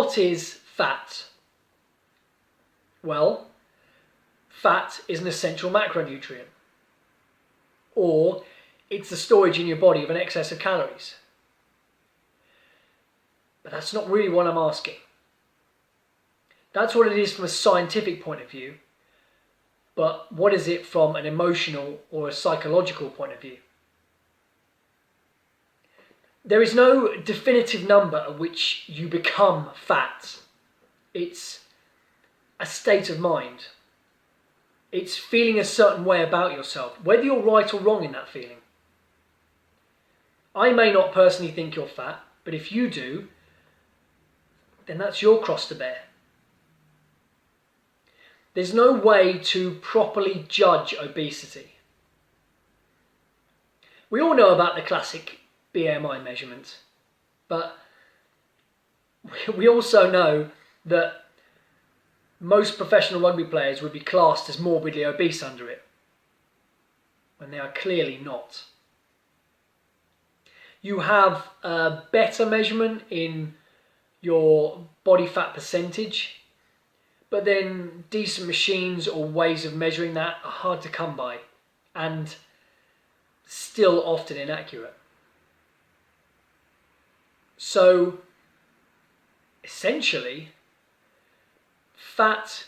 what is fat? Well, fat is an essential macronutrient, or it's the storage in your body of an excess of calories. But that's not really what I'm asking. That's what it is from a scientific point of view, but what is it from an emotional or a psychological point of view? There is no definitive number at which you become fat. It's a state of mind. It's feeling a certain way about yourself, whether you're right or wrong in that feeling. I may not personally think you're fat, but if you do, then that's your cross to bear. There's no way to properly judge obesity. We all know about the classic BMI measurement, but we also know that most professional rugby players would be classed as morbidly obese under it, when they are clearly not. You have a better measurement in your body fat percentage, but then decent machines or ways of measuring that are hard to come by and still often inaccurate. So essentially, fat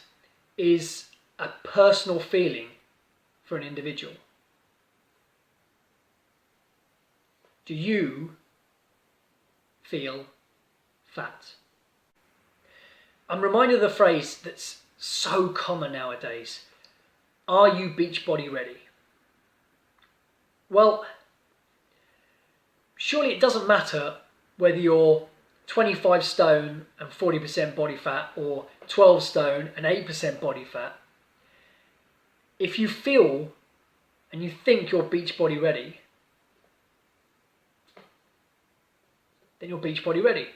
is a personal feeling for an individual. Do you feel fat? I'm reminded of the phrase that's so common nowadays. Are you beach body ready? Well, surely it doesn't matter whether you're 25 stone and 40% body fat or 12 stone and 8% body fat. If you feel and you think you're beach body ready, then you're beach body ready.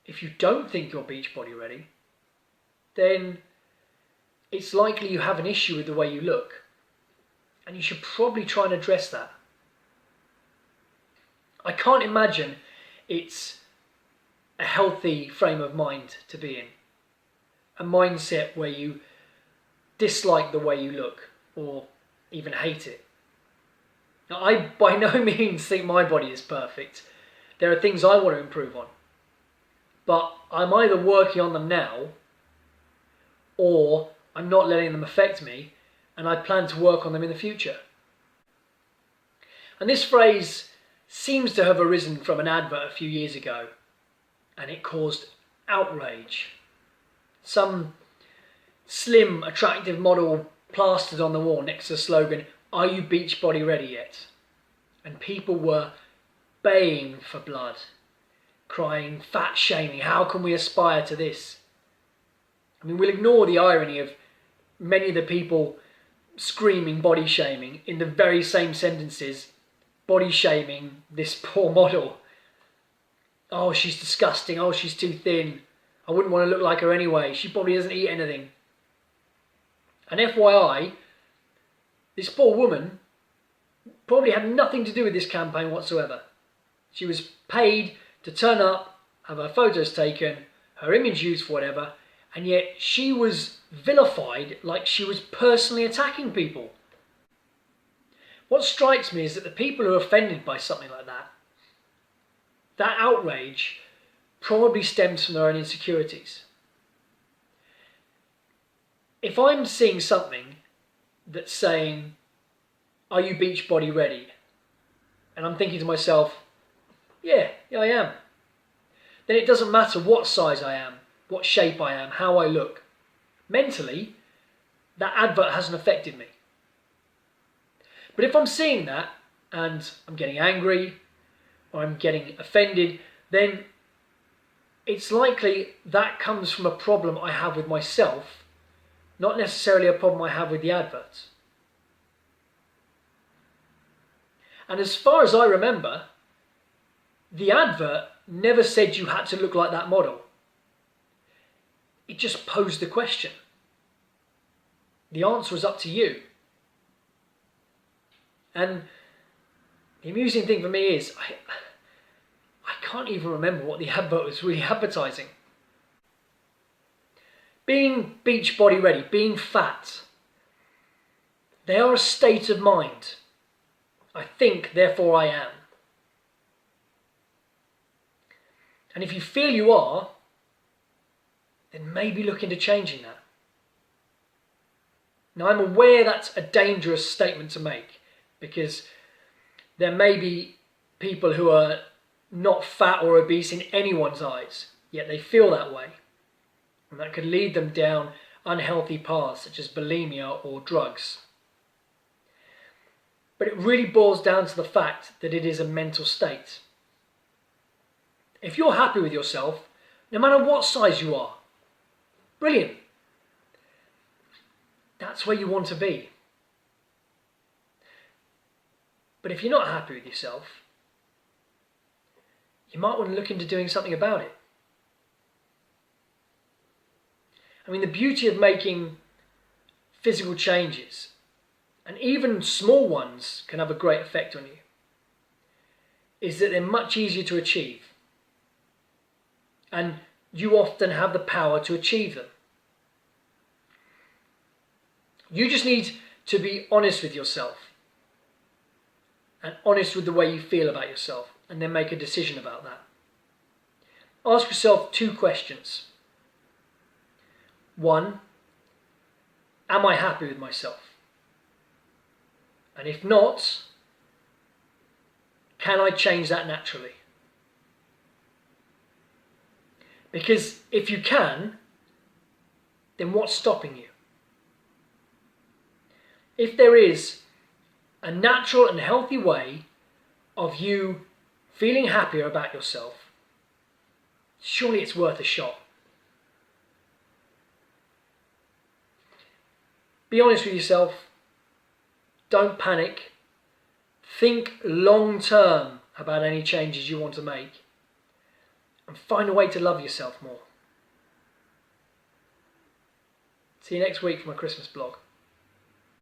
If you don't think you're beach body ready, then it's likely you have an issue with the way you look, and you should probably try and address that. I can't imagine it's a healthy frame of mind to be in. A mindset where you dislike the way you look or even hate it. Now, I by no means think my body is perfect. There are things I want to improve on. But I'm either working on them now or I'm not letting them affect me, and I plan to work on them in the future. And this phrase seems to have arisen from an advert a few years ago, and it caused outrage. Some slim, attractive model plastered on the wall next to the slogan, "Are you beach body ready yet?" And people were baying for blood, crying, "Fat shaming, how can we aspire to this?" I mean, we'll ignore the irony of many of the people screaming body shaming in the very same sentences, body shaming this poor model. "Oh, she's disgusting. Oh, she's too thin. I wouldn't want to look like her anyway. She probably doesn't eat anything." And FYI, this poor woman probably had nothing to do with this campaign whatsoever. She was paid to turn up, have her photos taken, her image used for whatever, and yet she was vilified like she was personally attacking people. What strikes me is that the people who are offended by something like that outrage probably stems from their own insecurities. If I'm seeing something that's saying, "Are you beach body ready?" and I'm thinking to myself, yeah, I am, then it doesn't matter what size I am, what shape I am, how I look. Mentally, that advert hasn't affected me. But if I'm seeing that and I'm getting angry or I'm getting offended, then it's likely that comes from a problem I have with myself, not necessarily a problem I have with the advert. And as far as I remember, the advert never said you had to look like that model. It just posed the question. The answer was up to you. And the amusing thing for me is, I can't even remember what the advert was really advertising. Being beach body ready, being fat, they are a state of mind. I think, therefore I am. And if you feel you are, then maybe look into changing that. Now, I'm aware that's a dangerous statement to make, because there may be people who are not fat or obese in anyone's eyes, yet they feel that way. And that could lead them down unhealthy paths such as bulimia or drugs. But it really boils down to the fact that it is a mental state. If you're happy with yourself, no matter what size you are, brilliant. That's where you want to be. But if you're not happy with yourself, you might want to look into doing something about it. I mean, the beauty of making physical changes, and even small ones can have a great effect on you, is that they're much easier to achieve. And you often have the power to achieve them. You just need to be honest with yourself and honest with the way you feel about yourself, and then make a decision about that. Ask yourself 2 questions. 1, am I happy with myself? And if not, can I change that naturally? Because if you can, then what's stopping you? If there is a natural and healthy way of you feeling happier about yourself, surely it's worth a shot. Be honest with yourself. Don't panic. Think long term about any changes you want to make, and find a way to love yourself more. See you next week for my Christmas blog.